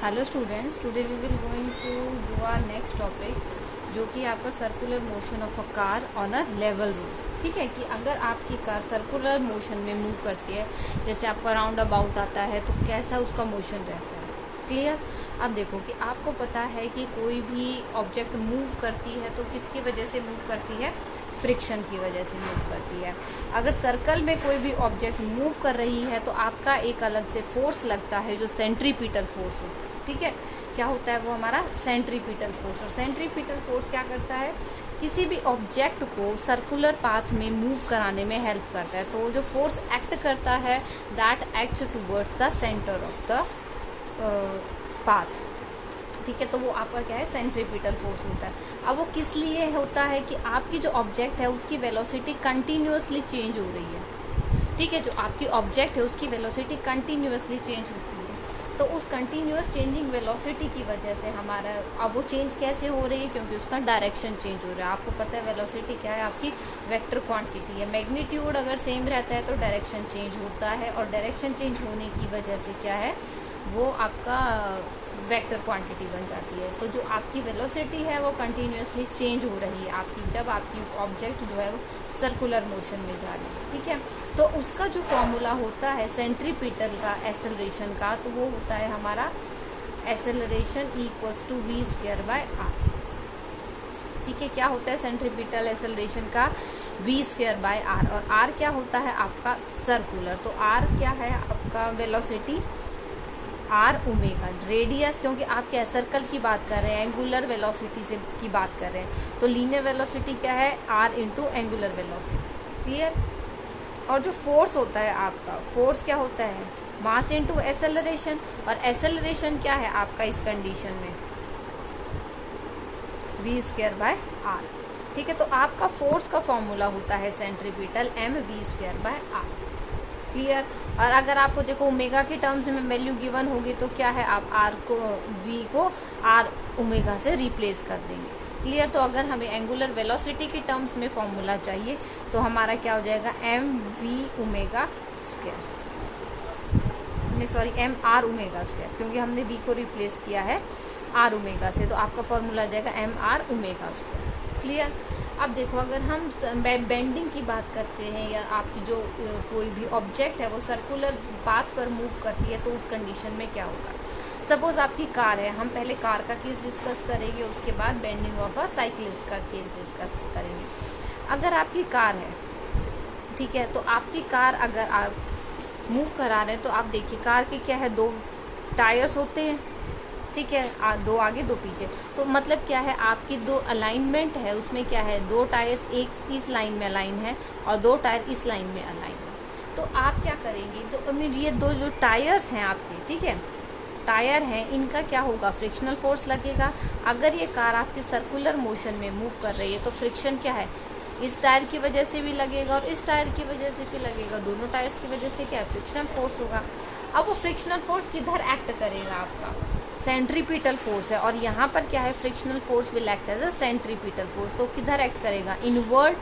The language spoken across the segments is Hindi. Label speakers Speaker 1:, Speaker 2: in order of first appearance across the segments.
Speaker 1: Hello students, today we will going to do our next topic, जो कि आपका circular motion of a car on a level road. ठीक है कि अगर आपकी कार सर्कुलर मोशन में मूव करती है, जैसे आपका राउंड अबाउट आता है, तो कैसा उसका मोशन रहता है। क्लियर। अब देखो कि आपको पता है कि कोई भी ऑब्जेक्ट मूव करती है तो किसकी वजह से मूव करती है, फ्रिक्शन की वजह से मूव करती है। अगर सर्कल में कोई भी ऑब्जेक्ट मूव कर रही है तो आपका एक अलग से फोर्स लगता है जो सेंट्रीपिटल फोर्स होता है। ठीक है, क्या होता है वो हमारा सेंट्रीपिटल फोर्स। और सेंट्रीपिटल फोर्स क्या करता है, किसी भी ऑब्जेक्ट को सर्कुलर पाथ में मूव कराने में हेल्प करता है। तो जो फोर्स एक्ट करता है that acts towards the centre of the path. ठीक है, तो वो आपका क्या है, सेंट्रीपिटल फोर्स होता है। अब वो किस लिए होता है कि आपकी जो ऑब्जेक्ट है उसकी वेलोसिटी कंटिन्यूअसली चेंज हो रही है। ठीक है, जो आपकी ऑब्जेक्ट है उसकी वेलोसिटी कंटिन्यूअसली चेंज होती है। तो उस कंटिन्यूअस चेंजिंग वेलोसिटी की वजह से हमारा, अब वो चेंज कैसे हो रही है, क्योंकि उसका डायरेक्शन चेंज हो रहा है। आपको पता है वेलोसिटी क्या है, आपकी वेक्टर क्वांटिटी है। मैग्नीट्यूड अगर सेम रहता है तो डायरेक्शन चेंज होता है, और डायरेक्शन चेंज होने की वजह से क्या है, वो आपका वेक्टर क्वांटिटी बन जाती है। तो जो आपकी वेलोसिटी है वो कंटिन्यूअसली चेंज हो रही है आपकी, जब आपकी ऑब्जेक्ट जो है वो सर्कुलर मोशन में जा रही है। ठीक है, तो उसका जो फॉर्मूला होता है सेंट्रीपिटल का एक्सेलरेशन का, तो वो होता है हमारा एक्सेलरेशन इक्वल्स टू v²/r। ठीक है, क्या होता है सेंट्रीपिटल एक्सेलरेशन का, v²/r। और r क्या होता है आपका सर्कुलर। तो r क्या है आपका वेलोसिटी, आर ओमेगा। रेडियस, क्योंकि आप क्या सर्कल की बात कर रहे हैं, एंगुलर वेलोसिटी से की बात कर रहे हैं, तो लीनियर वेलोसिटी क्या है, r into angular velocity. Clear. और जो फोर्स होता है आपका, फोर्स क्या होता है, मास इंटू एक्सेलरेशन। और एक्सेलरेशन क्या है आपका इस कंडीशन में, v²/r। ठीक है, तो आपका फोर्स का फॉर्मूला होता है सेंट्रीपिटल mv²/r। क्लियर। और अगर आपको देखो ओमेगा के टर्म्स में वैल्यू गिवन होगी तो क्या है, आप आर को, वी को आर ओमेगा से रिप्लेस कर देंगे। क्लियर। तो अगर हमें एंगुलर वेलोसिटी के टर्म्स में फॉर्मूला चाहिए तो हमारा क्या हो जाएगा, एम वी ओमेगा स्क्वायर, नहीं sorry m r omega square, क्योंकि हमने वी को रिप्लेस किया है आर ओमेगा से, तो आपका फॉर्मूला आ जाएगा m r omega square. Clear. अब देखो अगर हम बेंडिंग की बात करते हैं, या आपकी जो कोई भी ऑब्जेक्ट है वो सर्कुलर पाथ पर मूव करती है, तो उस कंडीशन में क्या होगा। सपोज आपकी कार है, हम पहले कार का केस डिस्कस करेंगे, उसके बाद बेंडिंग ऑफ अ साइकिलिस्ट का केस डिस्कस करेंगे। अगर आपकी कार है, ठीक है, तो आपकी कार अगर आप मूव करा रहे हैं तो आप देखिए कार के क्या है, 2 टायर्स होते हैं। ठीक है, 2 आगे 2 पीछे। तो मतलब क्या है, आपकी 2 अलाइनमेंट है, उसमें क्या है, 2 टायर्स एक इस लाइन में अलाइन है और 2 टायर इस लाइन में अलाइन है। तो आप क्या करेंगे, तो ये 2 जो टायर्स हैं आपके, ठीक है, टायर हैं, इनका क्या होगा, फ्रिक्शनल फोर्स लगेगा। अगर ये कार आपकी सर्कुलर मोशन में मूव कर रही है तो फ्रिक्शन क्या है, इस टायर की वजह से भी लगेगा और इस टायर की वजह से भी लगेगा, दोनों टायर्स की वजह से क्या है, फ्रिक्शनल फोर्स होगा। अब वो फ्रिक्शनल फोर्स किधर एक्ट करेगा, आपका सेंट्रीपिटल फोर्स है, और यहाँ पर क्या है, frictional force will act as a centripetal force. तो किधर एक्ट करेगा, inward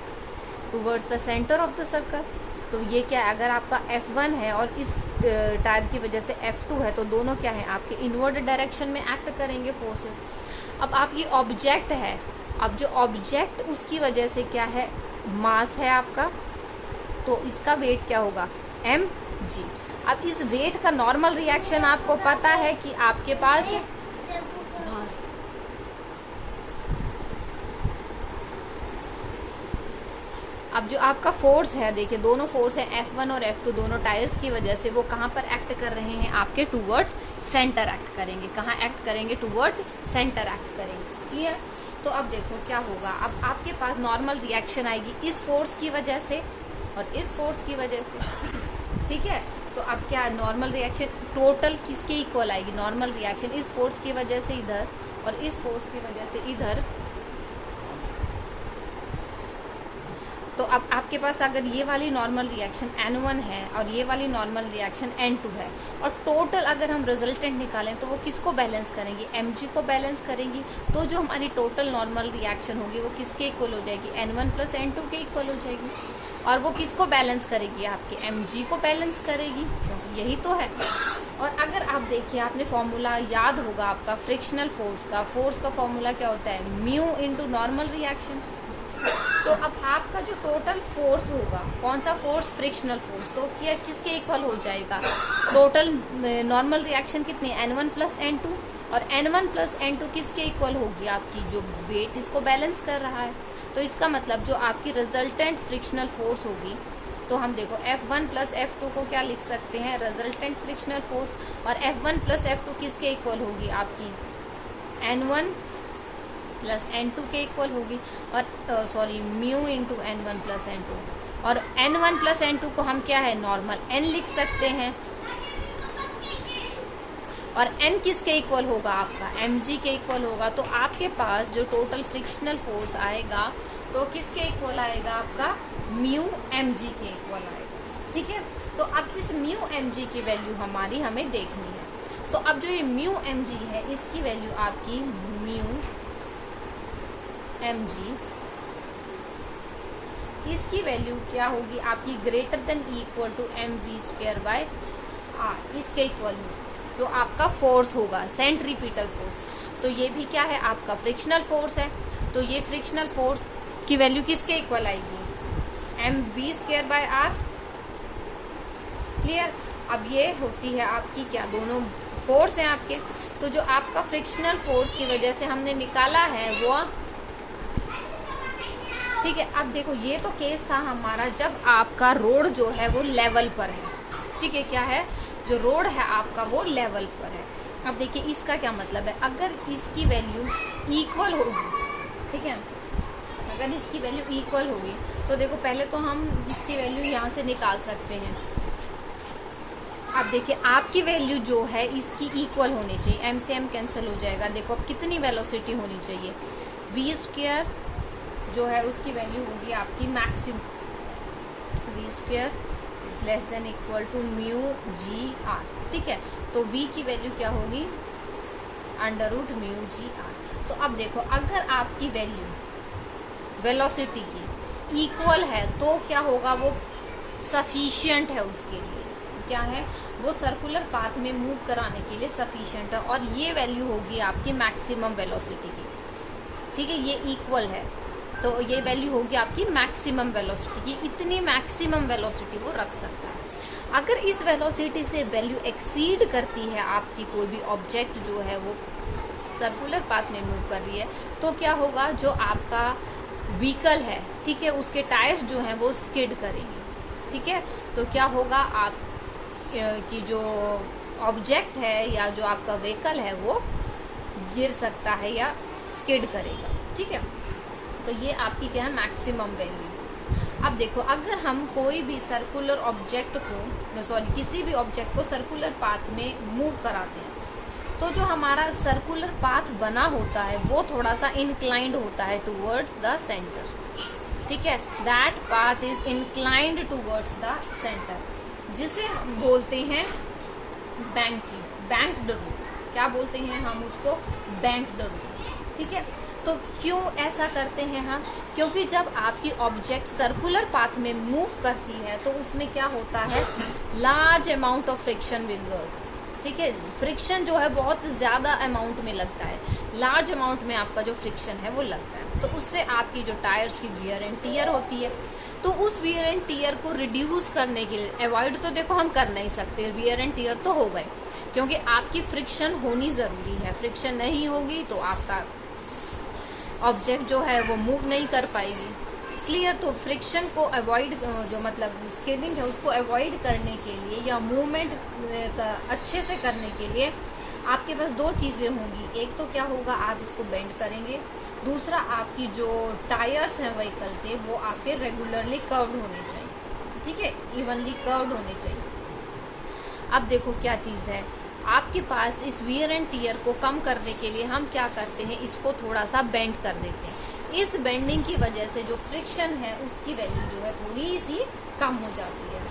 Speaker 1: towards the centre of the circle. तो ये क्या है, अगर आपका F1 है और इस टायर की वजह से F2 है, तो दोनों क्या है आपके इनवर्ड डायरेक्शन में एक्ट करेंगे फोर्सेस। अब आपकी ऑब्जेक्ट है, अब जो ऑब्जेक्ट उसकी वजह से क्या है, मास है आपका, तो इसका वेट क्या होगा, mg। अब इस वेट का नॉर्मल रिएक्शन आपको पता है कि आपके पास, अब जो आपका फोर्स है, देखिए दोनों फोर्स है F1 और F2, दोनों टायर्स की वजह से वो कहाँ पर एक्ट कर रहे हैं, आपके टूवर्ड्स सेंटर एक्ट करेंगे। कहाँ एक्ट करेंगे, टूवर्ड्स सेंटर एक्ट करेंगे। क्लियर। तो अब देखो क्या होगा, अब आपके पास नॉर्मल रिएक्शन आएगी इस फोर्स की वजह से और इस फोर्स की वजह से। ठीक है, तो अब क्या नॉर्मल रिएक्शन टोटल किसके इक्वल आएगी, नॉर्मल रिएक्शन इस फोर्स की वजह से इधर और इस फोर्स की वजह से इधर। तो अब आपके पास अगर ये वाली नॉर्मल रिएक्शन N1 है और ये वाली नॉर्मल रिएक्शन N2 है, और टोटल अगर हम रिजल्टेंट निकालें तो वो किसको बैलेंस करेंगी, mg को बैलेंस करेंगी। तो जो हमारी टोटल नॉर्मल रिएक्शन होगी वो किसके इक्वल हो जाएगी, N1 + N2 के इक्वल हो जाएगी। और वो किसको बैलेंस करेगी, आपके mg को बैलेंस करेगी, क्योंकि यही तो है। और अगर आप देखिए, आपने फॉर्मूला याद होगा आपका फ्रिक्शनल फोर्स का फॉर्मूला क्या होता है, म्यू इनटू नॉर्मल रिएक्शन। तो अब आपका जो टोटल फोर्स होगा, कौन सा फोर्स, फ्रिक्शनल फोर्स, तो क्या किसके इक्वल हो जाएगा, टोटल नॉर्मल रिएक्शन कितनी, N1 प्लस N2, और N1 प्लस N2 किसके इक्वल होगी, आपकी जो वेट इसको बैलेंस कर रहा है। तो इसका मतलब जो आपकी रिजल्टेंट फ्रिक्शनल फोर्स होगी, तो हम देखो F1 प्लस F2 को क्या लिख सकते हैं, रिजल्टेंट फ्रिक्शनल फोर्स, और F1 प्लस F2 किसके इक्वल होगी, आपकी N1 प्लस N2 के इक्वल होगी, और sorry mu into N1 plus N2, और N1 प्लस N2 को हम क्या है, नॉर्मल N लिख सकते हैं, और N किसके इक्वल होगा, आपका mg के इक्वल होगा। तो आपके पास जो टोटल फ्रिक्शनल फोर्स आएगा तो किसके इक्वल आएगा, आपका म्यू mg के इक्वल आएगा। ठीक है, तो अब इस म्यू mg की वैल्यू हमें देखनी है। तो अब जो ये म्यू mg है, इसकी वैल्यू आपकी म्यू mg, इसकी वैल्यू क्या होगी, आपकी greater than equal to mv² by r, इसके इक्वल हो जो आपका फोर्स होगा, सेंट्रीपिटल फोर्स। तो ये भी क्या है, आपका फ्रिक्शनल फोर्स है। तो ये फ्रिक्शनल फोर्स की वैल्यू किसके इक्वल आएगी, mv² बाय r। क्लियर। अब ये होती है आपकी क्या, दोनों फोर्स हैं आपके। तो जो आपका फ्रिक्शनल फोर्स की वजह से हमने निकाला है वो, ठीक है। अब देखो, ये तो केस था हमारा जब आपका रोड जो है वो लेवल पर है। ठीक है, क्या है, जो रोड है आपका वो लेवल पर है। अब देखिए इसका क्या मतलब है, अगर इसकी वैल्यू इक्वल होगी, ठीक है, अगर इसकी वैल्यू इक्वल होगी तो देखो पहले तो हम इसकी वैल्यू यहाँ से निकाल सकते हैं। अब देखिए आपकी वैल्यू जो है इसकी इक्वल होनी चाहिए, m से m कैंसिल हो जाएगा। देखो अब कितनी वेलोसिटी होनी चाहिए, v² जो है उसकी वैल्यू होगी आपकी maximum, v² is less than equal to mu g r. ठीक है, तो v की वैल्यू क्या होगी, under root mu g r. तो अब देखो अगर आपकी वैल्यू वेलोसिटी की इक्वल है तो क्या होगा, वो सफिशिएंट है उसके लिए, क्या है वो सर्कुलर पाथ में मूव कराने के लिए सफिशिएंट है, और ये वैल्यू होगी आपकी मैक्सिमम वेलोसिटी की। ठीक है, ये इक्वल है तो ये वैल्यू होगी आपकी मैक्सिमम वेलोसिटी की, इतनी मैक्सिमम वेलोसिटी वो रख सकता है। अगर इस वेलोसिटी से वैल्यू एक्सीड करती है आपकी कोई भी ऑब्जेक्ट जो है वो सर्कुलर पाथ में मूव कर रही है, तो क्या होगा, जो आपका व्हीकल है, ठीक है, उसके टायर्स जो हैं वो स्किड करेंगे। ठीक है, तो क्या होगा, आप की जो ऑब्जेक्ट है या जो आपका व्हीकल है वो गिर सकता है या स्किड करेगा। ठीक है, तो ये आपकी क्या है, मैक्सिमम वैल्यू। अब देखो अगर हम कोई भी सर्कुलर ऑब्जेक्ट को, सॉरी किसी भी ऑब्जेक्ट को सर्कुलर पाथ में मूव कराते हैं, तो जो हमारा सर्कुलर पाथ बना होता है वो थोड़ा सा इंक्लाइंड होता है टूवर्ड्स द सेंटर। ठीक है, that path is inclined towards the centre, जिसे हम बोलते हैं बैंक्ड रूट। क्या बोलते हैं हम उसको, बैंक्ड रूट। ठीक है, तो क्यों ऐसा करते हैं हम, क्योंकि जब आपकी ऑब्जेक्ट सर्कुलर पाथ में मूव करती है तो उसमें क्या होता है, large amount of friction will work. ठीक है, फ्रिक्शन जो है बहुत ज्यादा अमाउंट में लगता है, लार्ज अमाउंट में आपका जो फ्रिक्शन है वो लगता है, तो उससे आपकी जो टायर्स की वियर एंड टियर होती है, तो उस वियर एंड टियर को रिड्यूस करने के लिए, अवॉइड तो देखो हम कर नहीं सकते, वियर एंड टियर तो हो गए, क्योंकि आपकी फ्रिक्शन होनी जरूरी है। फ्रिक्शन नहीं होगी तो आपका ऑब्जेक्ट जो है वो मूव नहीं कर पाएगी। क्लियर, तो फ्रिक्शन को अवॉइड, जो मतलब स्किडिंग है उसको अवॉइड करने के लिए या मूवमेंट अच्छे से करने के लिए आपके पास दो चीजें होंगी। एक तो क्या होगा, आप इसको बेंड करेंगे, दूसरा आपकी जो टायर्स हैं व्हीकल के वो आपके रेगुलरली कर्व्ड होने चाहिए। ठीक है, इवनली कर्व्ड होने चाहिए। अब देखो क्या चीज है, आपके पास इस वियर एंड टियर को कम करने के लिए हम क्या करते हैं, इसको थोड़ा सा बेंड कर देते हैं। इस बेंडिंग की वजह से जो फ्रिक्शन है उसकी वैल्यू जो है थोड़ी सी कम हो जाती है।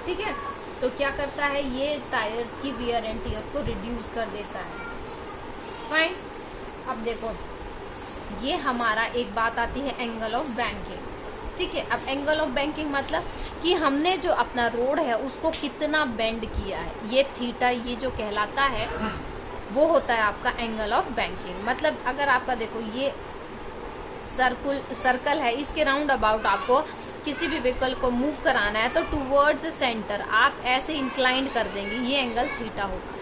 Speaker 1: ठीक है, तो क्या करता है, ये टायर्स की वियर एंड टियर को रिड्यूस कर देता है। फाइन, अब देखो ये हमारा एक बात आती है एंगल ऑफ बैंकिंग। ठीक है। अब एंगल ऑफ बैंकिंग मतलब कि हमने जो अपना रोड है उसको कितना बेंड किया है, ये थीटा, ये जो कहलाता है वो होता है आपका एंगल ऑफ बैंकिंग। मतलब अगर आपका देखो ये सर्कल है, इसके राउंड अबाउट आपको किसी भी व्हीकल को मूव कराना है तो टूवर्ड्स सेंटर आप ऐसे इंक्लाइंड कर देंगे, ये एंगल थीटा होगा।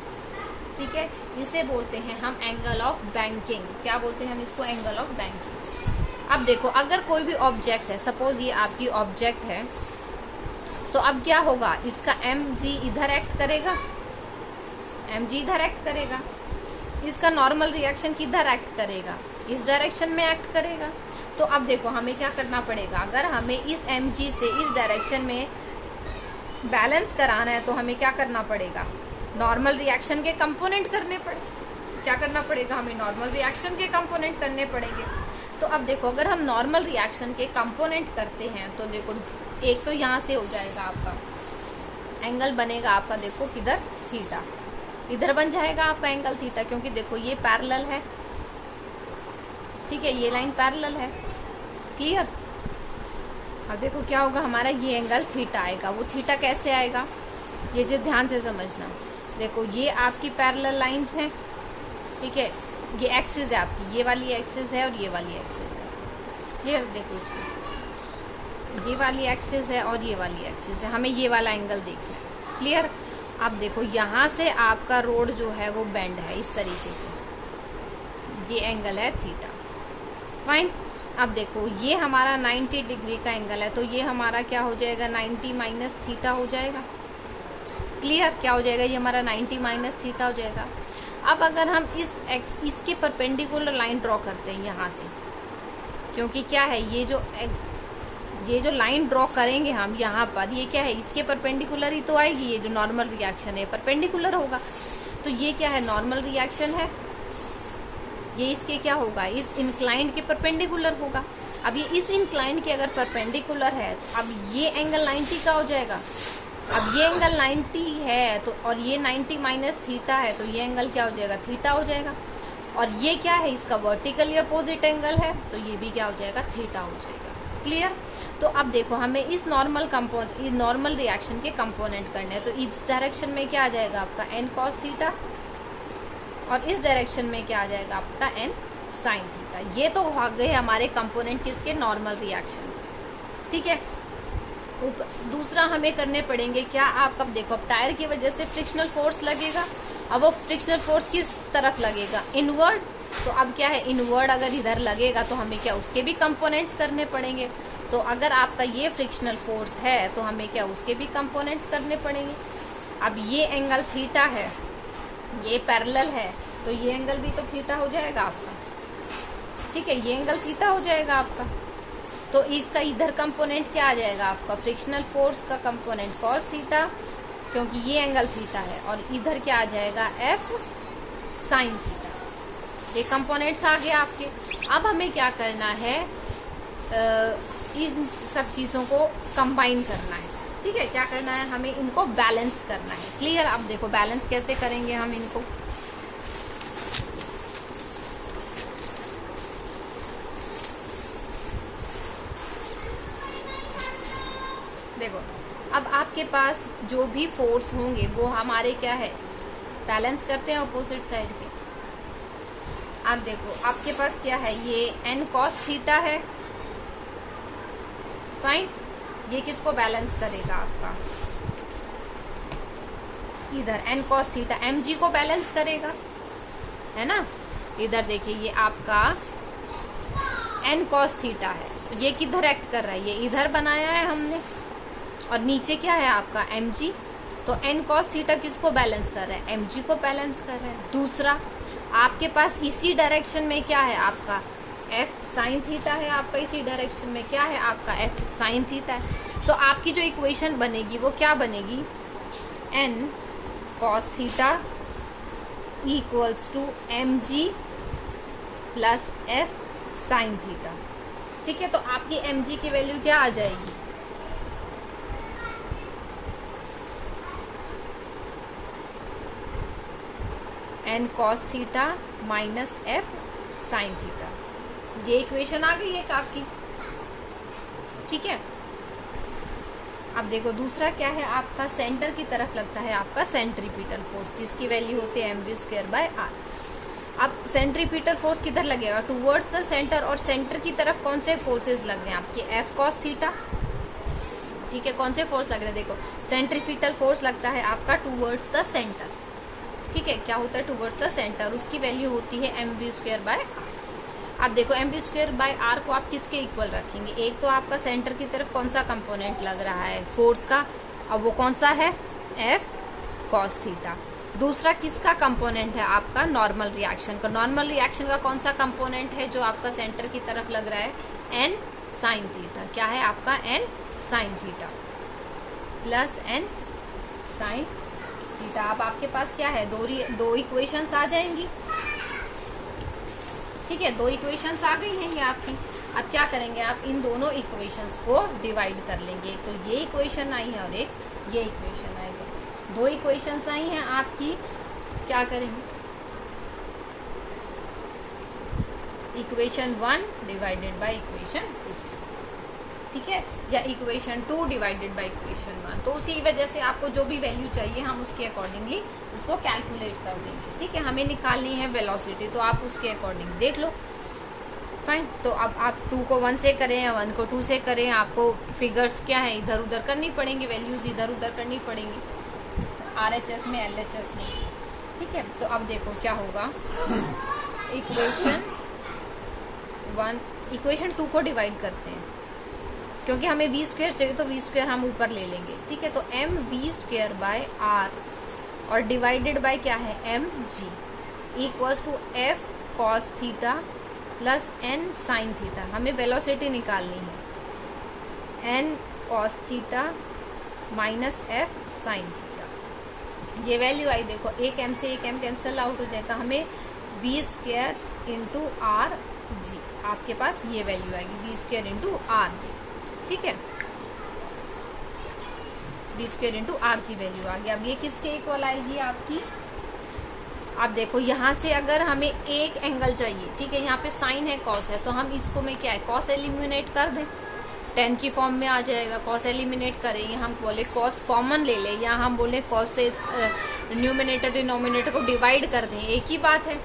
Speaker 1: ठीक है, इसे बोलते हैं हम एंगल ऑफ बैंकिंग। क्या बोलते हैं हम इसको? Angle of banking. अब देखो अगर कोई भी ऑब्जेक्ट है, सपोज ये आपकी ऑब्जेक्ट है, तो अब क्या होगा, इसका mg इधर एक्ट करेगा, mg इधर एक्ट करेगा, इसका नॉर्मल रिएक्शन किधर एक्ट करेगा, इस डायरेक्शन में एक्ट करेगा। तो अब देखो हमें क्या करना पड़ेगा, अगर हमें इस mg से इस डायरेक्शन में बैलेंस कराना है तो हमें क्या करना पड़ेगा, नॉर्मल रिएक्शन के कंपोनेंट करने पड़े। क्या करना पड़ेगा हमें? नॉर्मल रिएक्शन के कंपोनेंट करने पड़ेंगे। तो अब देखो अगर हम नॉर्मल रिएक्शन के कंपोनेंट करते हैं तो देखो एक तो यहाँ से हो जाएगा आपका एंगल बनेगा आपका, देखो किधर, थीटा, इधर बन जाएगा आपका एंगल थीटा, क्योंकि देखो ये पैरेलल है। ठीक है, ये लाइन पैरेलल है, क्लियर। अब देखो क्या होगा हमारा, ये एंगल थीटा आएगा। वो थीटा कैसे आएगा, ये जो ध्यान से समझना। देखो ये आपकी पैरेलल लाइंस हैं, ठीक है, ये एक्सिस है आपकी, ये वाली एक्सिस है और ये वाली एक्सिस है। ये देखो इसको, ये वाली एक्सिस है और ये वाली एक्सिस है, हमें ये वाला एंगल देखना है, क्लियर। अब देखो यहाँ से आपका रोड जो है वो बेंड है इस तरीके से, ये एंगल है थीटा, फाइन। अब देखो ये हमारा 90 डिग्री का एंगल है, तो ये हमारा क्या हो जाएगा, 90 माइनस थीटा हो जाएगा, क्लियर। क्या हो जाएगा, ये हमारा 90 माइनस थीटा हो जाएगा। अब अगर हम इसके परपेंडिकुलर लाइन ड्रॉ करते हैं यहाँ से, क्योंकि क्या है, ये जो लाइन ड्रॉ करेंगे हम यहाँ पर, ये क्या है, इसके परपेंडिकुलर ही तो आएगी, ये जो नॉर्मल रिएक्शन है परपेंडिकुलर होगा। तो ये क्या है, नॉर्मल रिएक्शन है, ये इसके क्या होगा, इस इंक्लाइंड के परपेंडिकुलर होगा। अब ये इस इंक्लाइंड के अगर परपेंडिकुलर है तो अब ये एंगल 90 का हो जाएगा। अब ये एंगल 90 है तो, और ये 90 माइनस थीटा है, तो ये एंगल क्या हो जाएगा, थीटा हो जाएगा। और ये क्या है, इसका वर्टिकली अपोजिट एंगल है, तो ये भी क्या हो जाएगा, थीटा हो जाएगा, क्लियर। तो अब देखो हमें इस नॉर्मल रिएक्शन के कंपोनेंट करने हैं, तो इस डायरेक्शन में क्या आ जाएगा आपका n cos थीटा, और इस डायरेक्शन में क्या आ जाएगा आपका n sin थीटा। ये तो हो गए हमारे कंपोनेंट किसके, नॉर्मल रिएक्शन, ठीक है। दूसरा हमें करने पड़ेंगे क्या, आप कब देखो, अब टायर की वजह से फ्रिक्शनल फोर्स लगेगा। अब वो फ्रिक्शनल फोर्स किस तरफ लगेगा, इनवर्ड। तो अब क्या है, इनवर्ड अगर इधर लगेगा तो हमें क्या, उसके भी कंपोनेंट्स करने पड़ेंगे। तो अगर आपका ये फ्रिक्शनल फोर्स है तो हमें क्या, उसके भी कंपोनेंट्स करने पड़ेंगे। अब ये एंगल थीटा है, ये पैरेलल है, तो ये एंगल भी तो थीटा हो जाएगा आपका, ठीक है, ये एंगल थीटा हो जाएगा आपका। तो इसका इधर कंपोनेंट क्या आ जाएगा आपका, फ्रिक्शनल फोर्स का कंपोनेंट cos थीटा, क्योंकि ये एंगल थीटा है, और इधर क्या आ जाएगा, f sin थीटा। ये कंपोनेंट्स आ गए आपके। अब हमें क्या करना है, इन सब चीज़ों को कंबाइन करना है, ठीक है। क्या करना है, हमें इनको बैलेंस करना है, क्लियर। अब देखो बैलेंस कैसे करेंगे हम इनको, देखो अब आपके पास जो भी फोर्स होंगे वो हमारे क्या है, बैलेंस करते हैं अपोजिट साइड के। अब देखो आपके पास क्या है, ये n cos थीटा है, फाइन। ये किसको बैलेंस करेगा आपका, इधर n cos थीटा mg को बैलेंस करेगा, है ना। इधर देखिए ये आपका n cos थीटा है, तो ये किधर एक्ट कर रहा है, ये इधर बनाया है हमने, और नीचे क्या है आपका mg, तो n cos थीटा किसको बैलेंस कर रहा है, mg को बैलेंस कर रहा है। दूसरा आपके पास इसी डायरेक्शन में क्या है आपका f sin थीटा है, आपका इसी डायरेक्शन में क्या है आपका f sin थीटा है। तो आपकी जो इक्वेशन बनेगी वो क्या बनेगी, n cos theta equals to mg plus f sin theta, ठीक है। तो आपकी mg की वैल्यू क्या आ जाएगी, n cos theta minus f sin theta. ये इक्वेशन आ गई है आपकी, ठीक है। अब देखो दूसरा क्या है, आपका सेंटर की तरफ लगता है आपका सेंट्रीपिटल फोर्स, जिसकी वैल्यू होती है mv²/r। अब सेंट्रीपिटल फोर्स किधर लगेगा, टूवर्ड्स द सेंटर, और सेंटर की तरफ कौन से फोर्सेस लग रहे हैं आपके, F cos थीटा। ठीक है, कौन से फोर्स लग रहे हैं, देखो सेंट्रीपिटल फोर्स लगता है आपका टूवर्ड्स द सेंटर। ठीक है, क्या होता है टूवर्ड्स द सेंटर, उसकी वैल्यू होती है mv²/r। अब देखो mv²/r को आप किसके इक्वल रखेंगे, एक तो आपका सेंटर की तरफ कौन सा कंपोनेंट लग रहा है फोर्स का, अब वो कौन सा है, F cos थीटा। दूसरा किसका कंपोनेंट है, आपका नॉर्मल रिएक्शन का। नॉर्मल रिएक्शन का कौन सा कंपोनेंट है जो आपका सेंटर की तरफ लग रहा है, n sin थीटा। क्या है आपका, n sin theta plus n sin theta. अब आपके पास क्या है, दो इक्वेशंस आ जाएंगी। ठीक है, दो इक्वेशंस आ गई हैं ये आपकी। अब क्या करेंगे, आप इन दोनों इक्वेशंस को डिवाइड कर लेंगे। एक तो ये इक्वेशन आई है और एक ये इक्वेशन आई है। दो इक्वेशंस आई हैं आपकी, क्या करेंगे, इक्वेशन 1 डिवाइडेड बाय इक्वेशन 2, ठीक है, या इक्वेशन 2 डिवाइडेड बाय इक्वेशन 1। तो उसी वजह से आपको जो भी वैल्यू चाहिए हम उसके अकॉर्डिंगली उसको कैलकुलेट कर देंगे। ठीक है, हमें निकालनी है वेलोसिटी, तो आप उसके अकॉर्डिंग देख लो। फाइन, तो अब आप 2 को 1 से करें या 1 को 2 से करें, आपको फिगर्स क्या है इधर उधर करनी पड़ेंगी, वैल्यूज इधर उधर करनी पड़ेंगी, RHS में LHS में। ठीक है, तो अब देखो क्या होगा, इक्वेशन 2 को डिवाइड करते हैं, क्योंकि हमें v² चाहिए तो v² हम ऊपर ले लेंगे। ठीक है, तो mv²/r और डिवाइडेड बाय क्या है, mg equals to F cos theta plus n sin theta. हमें वेलोसिटी निकालनी है, n cos theta minus F sin theta. ये वैल्यू आई, देखो एक m से एक m कैंसल आउट हो जाएगा, हमें v² इंटू आर जी, आपके पास ये वैल्यू आएगी v² इंटू आर जी। ठीक है, v² into R G value आ गया। अब ये किसके इक्वल आएगी आपकी, आप देखो यहाँ से अगर हमें एक एंगल चाहिए, ठीक है, यहाँ पे साइन है कॉस है, तो हम इसको में क्या है कॉस एलिमिनेट कर दें, टेन की फॉर्म में आ जाएगा। कॉस एलिमिनेट करें, या हम बोले कॉस कॉमन ले ले, या हम बोले कॉस से न्यूमिनेटर डिनोमिनेटर को डिवाइड कर दें, एक ही बात है।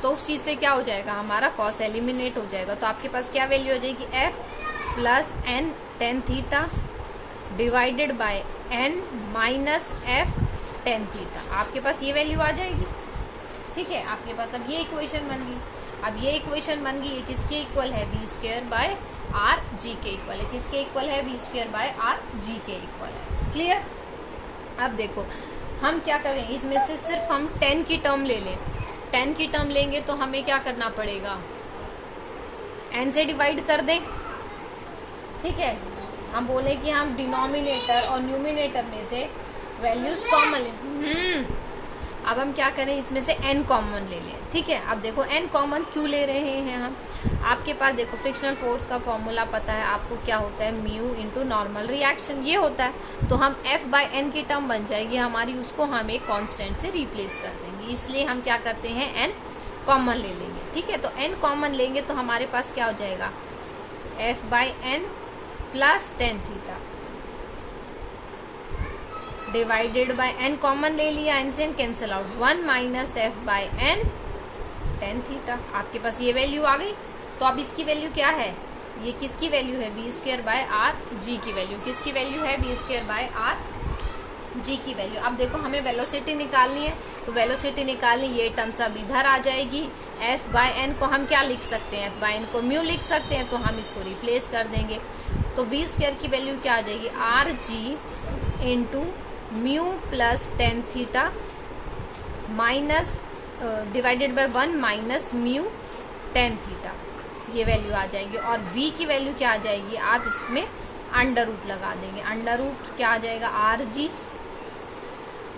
Speaker 1: तो उस चीज से क्या हो जाएगा, हमारा कॉस एलिमिनेट हो जाएगा। तो आपके पास क्या वैल्यू हो जाएगी, F plus n tan theta divided by n minus F tan theta. आपके पास ये वैल्यू आ जाएगी। ठीक है, आपके पास अब ये इक्वेशन बन गई। अब ये इक्वेशन बन गई, किसके इक्वल है, v²/r(g) के इक्वल है। किसके इक्वल है, v²/r(g) के इक्वल है। क्लियर। अब देखो हम क्या करें, इसमें से सिर्फ हम 10 की टर्म ले लें। 10 की टर्म लेंगे तो हमें क्या करना पड़ेगा, n से डिवाइड कर दें। ठीक है, हम बोले कि हम डिनोमिनेटर और न्यूमिनेटर में से वैल्यूज कॉमन लें। अब हम क्या करें, इसमें से n कॉमन ले लें। ठीक है, अब देखो n कॉमन क्यों ले रहे हैं हम, आपके पास देखो फ्रिक्शनल फोर्स का फॉर्मूला पता है आपको, क्या होता है म्यू इंटू नॉर्मल रिएक्शन, ये होता है। तो हम F/n की टर्म बन जाएगी हमारी, उसको हम एक कांस्टेंट से रिप्लेस कर देंगे, इसलिए हम क्या करते हैं n कॉमन ले लेंगे। ठीक है, तो n कॉमन लेंगे तो हमारे पास क्या हो जाएगा, F/n plus tan theta divided by n common ले लिया, n से n cancel out, 1 minus F/n tan theta. आपके पास ये वैल्यू आ गई। तो अब इसकी वैल्यू क्या है, ये किसकी वैल्यू है, v²/r(g) की वैल्यू। किसकी वैल्यू है, v²/r(g) की वैल्यू। अब देखो हमें वेलोसिटी निकालनी है, तो वेलोसिटी निकालनी, ये टर्म सब इधर आ जाएगी। F/n को हम क्या लिख सकते हैं, F/n को म्यू लिख सकते हैं, तो हम इसको रिप्लेस कर देंगे। तो v² की वैल्यू क्या आ जाएगी, rg into mu plus tan theta minus divided by 1 minus mu tan theta, ये वैल्यू आ जाएगी। और v की वैल्यू क्या आ जाएगी, आप इसमें अंडर रूट लगा देंगे। अंडर रूट क्या आ जाएगा, rg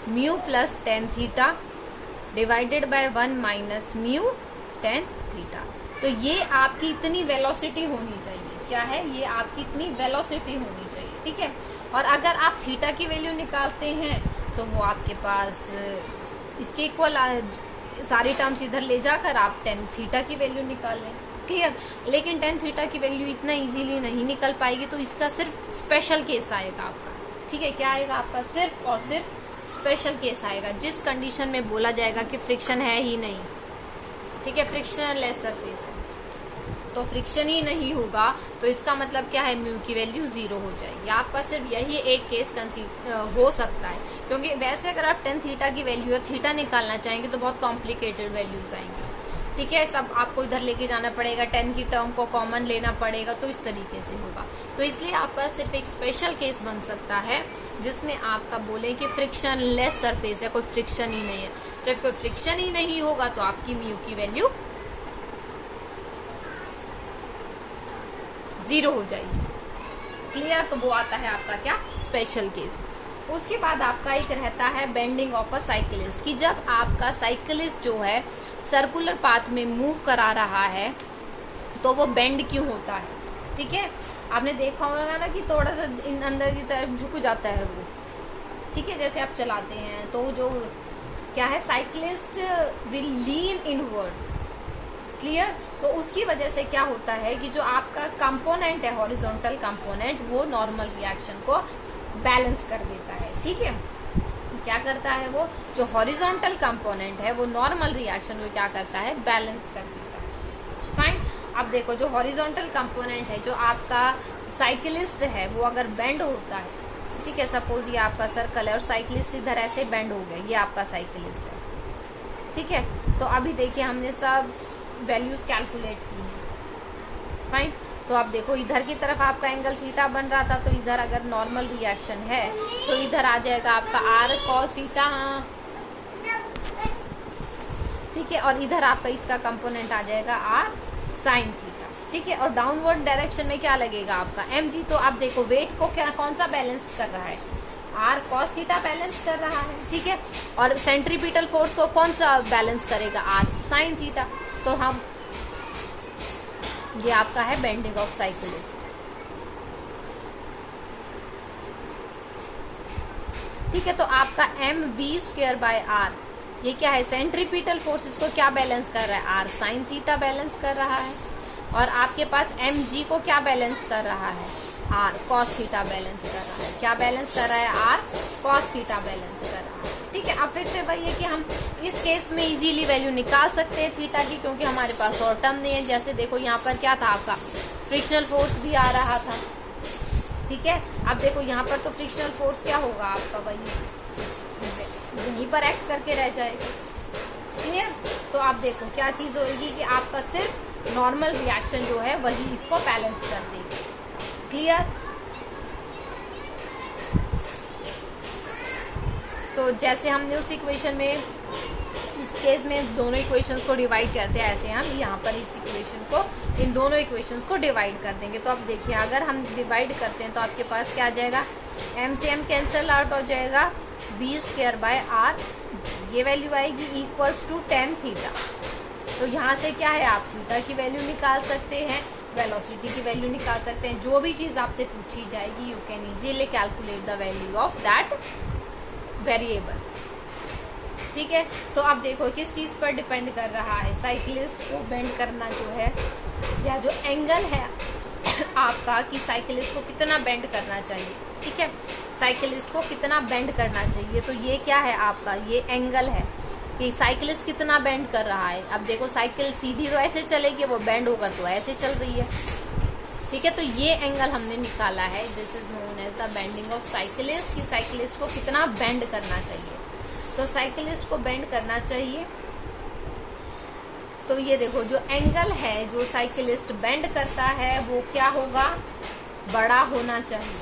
Speaker 1: mu plus tan theta divided by 1 minus mu tan theta. तो ये आपकी इतनी वेलोसिटी होनी चाहिए। क्या है, ये आपकी इतनी वेलोसिटी होनी चाहिए। ठीक है, और अगर आप थीटा की वैल्यू निकालते हैं तो वो आपके पास इसके इक्वल, सारी टर्म्स इधर ले जाकर आप टेन थीटा की वैल्यू निकाल लें। क्लियर। लेकिन टेन थीटा की वैल्यू इतना इजीली नहीं निकल पाएगी, तो इसका सिर्फ स्पेशल केस आएगा आपका, ठीक है। क्या आएगा आपका? सिर्फ और सिर्फ स्पेशल केस आएगा, जिस कंडीशन में बोला जाएगा कि फ्रिक्शन है ही नहीं, ठीक है, फ्रिक्शन लेस सरफेस है, तो फ्रिक्शन ही नहीं होगा, तो इसका मतलब क्या है, म्यू की वैल्यू 0 हो जाएगी। आपका सिर्फ यही एक केस हो सकता है, क्योंकि वैसे अगर आप टेन थीटा की वैल्यू है थीटा निकालना चाहेंगे तो बहुत कॉम्प्लिकेटेड वैल्यूज आएंगी, ठीक है। सब आपको इधर लेके जाना पड़ेगा, 10 की टर्म को कॉमन लेना पड़ेगा, तो इस तरीके से होगा। तो इसलिए आपका सिर्फ एक स्पेशल केस बन सकता है जिसमें आपका बोले कि फ्रिक्शन लेस सरफेस है, कोई फ्रिक्शन ही नहीं है। जब कोई फ्रिक्शन ही नहीं होगा तो आपकी म्यू की वैल्यू 0 हो जाएगी, क्लियर। तो वो आता है आपका क्या, स्पेशल केस। उसके बाद आपका एक रहता है बेंडिंग ऑफ अ साइकिलिस्ट, कि जब आपका साइकिलिस्ट जो है सर्कुलर पाथ में मूव करा रहा है तो वो बेंड क्यों होता है, ठीक है। आपने देखा होगा ना कि थोड़ा सा अंदर की तरफ झुक जाता है वो, ठीक है। जैसे आप चलाते हैं तो जो क्या है, cyclist will lean inward, clear. तो उसकी वजह से क्या होता है कि जो आपका कंपोनेंट है हॉरिजॉन्टल कंपोनेंट, वो नॉर्मल रिएक्शन को बैलेंस कर देता है, ठीक है। क्या करता है वो, जो हॉरिजॉन्टल कंपोनेंट है वो नॉर्मल रिएक्शन को क्या करता है, बैलेंस कर देता है, फाइन। अब देखो जो हॉरिजॉन्टल कंपोनेंट है, जो आपका साइकिलिस्ट है, वो अगर बेंड होता है, ठीक है, सपोज ये आपका सर्कल है और साइकिलिस्ट इधर ऐसे बेंड हो गया, ये आपका साइकिलिस्ट है, ठीक है। तो अभी देखिए हमने सब वैल्यूज कैलकुलेट की है, फाइन। तो आप देखो इधर की तरफ आपका एंगल थीटा बन रहा था, तो इधर अगर नॉर्मल रिएक्शन है तो इधर आ जाएगा आपका आर कॉस थीटा, ठीक है। और इधर आपका इसका कंपोनेंट आ जाएगा आर साइन थीटा, ठीक है। और डाउनवर्ड डायरेक्शन में क्या लगेगा आपका mg। तो आप देखो वेट को क्या कौन सा बैलेंस कर रहा है, आर कॉस थीटा बैलेंस कर रहा है, ठीक है। और सेंट्रीपिटल फोर्स को कौन सा बैलेंस करेगा, आर साइन थीटा। तो हम ये आपका है बेंडिंग ऑफ साइकिलिस्ट, ठीक है। तो आपका m v square by r, ये क्या है, सेंट्रीपिटल फोर्स, इसको क्या बैलेंस कर रहा है, आर साइन थीटा बैलेंस कर रहा है। और आपके पास एम जी को क्या बैलेंस कर रहा है, आर कॉस थीटा बैलेंस कर रहा है। क्या बैलेंस कर रहा है, आर कॉस थीटा बैलेंस कर रहा है, ठीक है। अब फिर से वही है कि हम इस केस में इजीली वैल्यू निकाल सकते हैं थीटा की, क्योंकि हमारे पास और टर्म नहीं है। जैसे देखो यहाँ पर क्या था आपका, फ्रिक्शनल फोर्स भी आ रहा था, ठीक है। अब देखो यहाँ पर तो फ्रिक्शनल फोर्स क्या होगा आपका, वही यहीं पर एक्ट करके रह जाएगा, क्लियर। तो आप देखो क्या चीज होगी कि आपका सिर्फ नॉर्मल रिएक्शन जो है वही इसको बैलेंस कर देगी, क्लियर। तो जैसे हमने उस इक्वेशन में, इस केस में दोनों इक्वेशंस को डिवाइड करते हैं, ऐसे हम यहाँ पर इस इक्वेशन को, इन दोनों इक्वेशंस को डिवाइड कर देंगे। तो अब देखिए अगर हम डिवाइड करते हैं तो आपके पास क्या आ जाएगा, एम से एम कैंसल आउट हो जाएगा, वी स्क्वायर बाय आर, ये वैल्यू आएगी इक्वल्स टू टेन थीटा। तो यहाँ से क्या है, आप थीटा की वैल्यू निकाल सकते हैं, वेलोसिटी की वैल्यू निकाल सकते हैं, जो भी चीज़ आपसे पूछी जाएगी you can easily calculate the value of that variable, ठीक है। तो अब देखो किस चीज़ पर डिपेंड कर रहा है, साइकिलिस्ट को बेंड करना जो है, या जो एंगल है आपका कि साइकिलिस्ट को कितना बेंड करना चाहिए, ठीक है, साइकिलिस्ट को कितना बेंड करना चाहिए। तो ये क्या है आपका, ये एंगल है कि साइकिलिस्ट कितना बेंड कर रहा है। अब देखो साइकिल सीधी तो ऐसे चलेगी, वो बेंड होकर तो ऐसे चल रही है, ठीक है। तो ये एंगल हमने निकाला है, this is known as the bending of cyclist, कि साइकिलिस्ट को कितना बेंड करना चाहिए। तो साइकिलिस्ट को बेंड करना चाहिए, तो ये देखो जो एंगल है जो साइकिलिस्ट बेंड करता है वो क्या होगा, बड़ा होना चाहिए,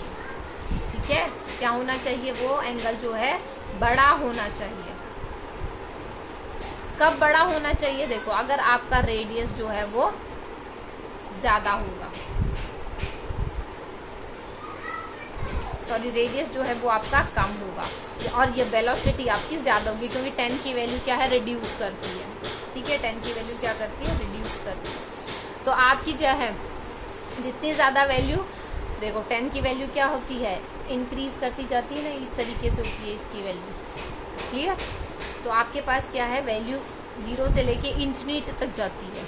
Speaker 1: ठीक है। क्या होना चाहिए, वो एंगल जो है बड़ा होना चाहिए। कब बड़ा होना चाहिए, देखो अगर आपका रेडियस जो है वो ज्यादा होगा, सॉरी रेडियस जो है वो आपका कम होगा, और ये वेलोसिटी आपकी ज्यादा होगी, क्योंकि 10 की वैल्यू क्या है, रिड्यूस करती है, ठीक है। 10 की वैल्यू क्या करती है, रिड्यूस करती है। तो आपकी जो है जितनी ज्यादा वैल्यू, देखो 10 की वैल्यू क्या होती है, इंक्रीज करती जाती है ना, इस तरीके से होती है इसकी वैल्यू, क्लियर। तो आपके पास क्या है, वैल्यू 0 से लेके इन्फिनिट तक जाती है,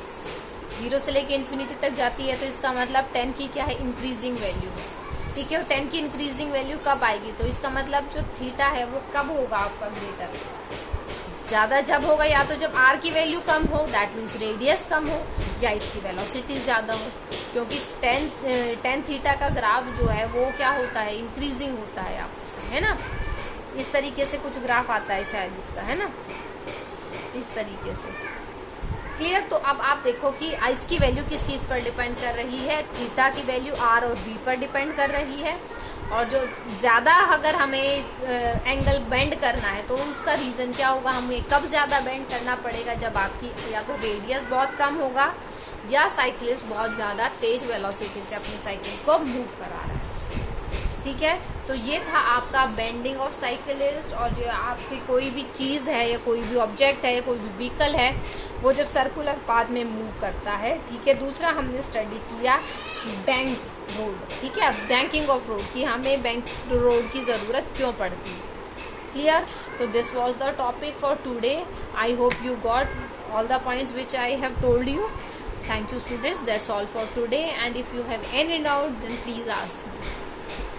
Speaker 1: 0 से लेके इन्फिनिटी तक जाती है, तो इसका मतलब 10 की क्या है, इंक्रीजिंग वैल्यू है, ठीक है। और 10 की इंक्रीजिंग वैल्यू कब आएगी, तो इसका मतलब जो थीटा है वो कब होगा आपका ग्रेटर, ज़्यादा जब होगा, या तो जब r की वैल्यू कम हो, दैट मीन्स रेडियस कम हो, या इसकी वेलोसिटी ज़्यादा हो, क्योंकि टेन थीटा का ग्राफ जो है वो क्या होता है, इंक्रीजिंग होता है आपका, है ना। इस तरीके से कुछ ग्राफ आता है शायद इसका, है ना, इस तरीके से, क्लियर। तो अब आप देखो कि इसकी वैल्यू किस चीज़ पर डिपेंड कर रही है, थीटा की वैल्यू r और v पर डिपेंड कर रही है। और जो ज़्यादा अगर हमें एंगल बेंड करना है तो उसका रीज़न क्या होगा, हमें कब ज़्यादा बेंड करना पड़ेगा, जब आपकी या तो रेडियस बहुत कम होगा या साइकिलिस्ट बहुत ज़्यादा तेज वेलोसिटी से अपनी साइकिल को मूव करा रहा है, ठीक है। तो ये था आपका बेंडिंग ऑफ साइकिलिस्ट। और जो आपकी कोई भी चीज़ है या कोई भी ऑब्जेक्ट है या कोई भी व्हीकल है वो जब सर्कुलर पाथ में मूव करता है, ठीक है। दूसरा हमने स्टडी किया बैंक रोड, ठीक है, बैंकिंग ऑफ रोड, कि हमें बैंक रोड की ज़रूरत क्यों पड़ती है, क्लियर। तो this was the topic for today. I hope you got all the points which I have told you. Thank you students, that's all for today, and if you have any doubt then please ask me.